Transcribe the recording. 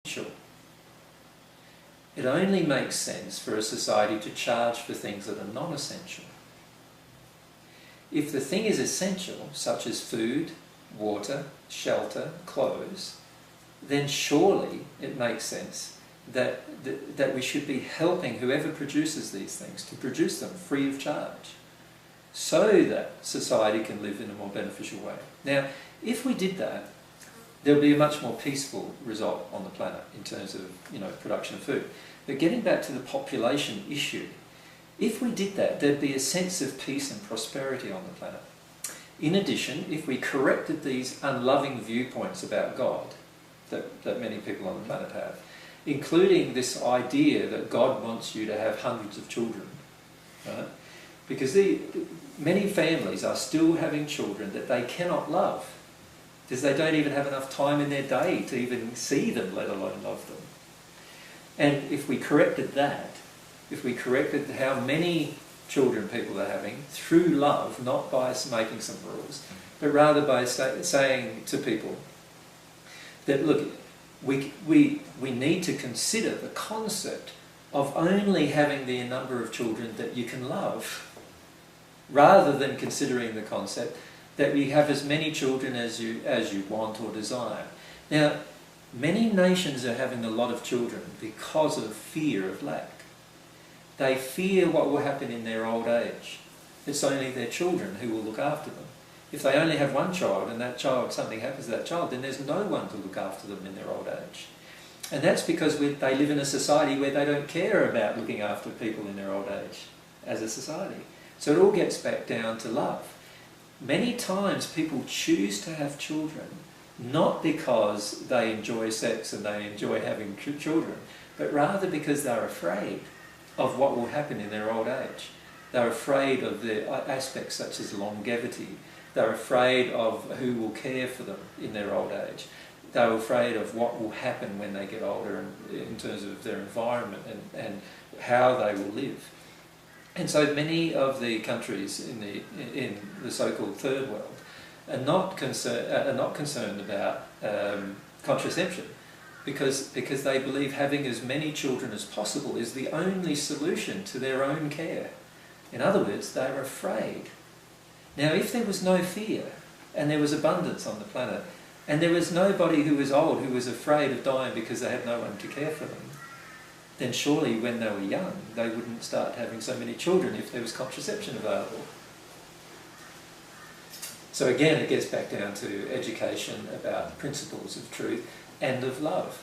essential. It only makes sense for a society to charge for things that are non-essential. If the thing is essential, such as food, water, shelter, clothes, then surely it makes sense that we should be helping whoever produces these things to produce them free of charge, so that society can live in a more beneficial way. Now, if we did that, there would be a much more peaceful result on the planet in terms of, production of food. But getting back to the population issue, if we did that, there'd be a sense of peace and prosperity on the planet. In addition, if we corrected these unloving viewpoints about God that many people on the planet have, including this idea that God wants you to have hundreds of children, right? Because many families are still having children that they cannot love, because they don't even have enough time in their day to even see them, let alone love them. And if we corrected that, if we corrected how many children people are having through love, not by making some rules, but rather by saying to people that, look, we need to consider the concept of only having the number of children that you can love, rather than considering the concept that you have as many children as you want or desire. Now, many nations are having a lot of children because of fear of lack. They fear what will happen in their old age. It's only their children who will look after them. If they only have one child and something happens to that child, then there's no one to look after them in their old age. And that's because they live in a society where they don't care about looking after people in their old age as a society. So it all gets back down to love. Many times people choose to have children not because they enjoy sex and they enjoy having children, but rather because they're afraid of what will happen in their old age. They're afraid of the aspects such as longevity. They're afraid of who will care for them in their old age. They're afraid of what will happen when they get older in terms of their environment and how they will live. And so many of the countries in the so-called third world are not concerned about contraception, because they believe having as many children as possible is the only solution to their own care. In other words, they're afraid. Now, if there was no fear and there was abundance on the planet, and there was nobody who was old who was afraid of dying because they had no one to care for them, then surely when they were young, they wouldn't start having so many children if there was contraception available. So again, it gets back down to education about principles of truth and of love.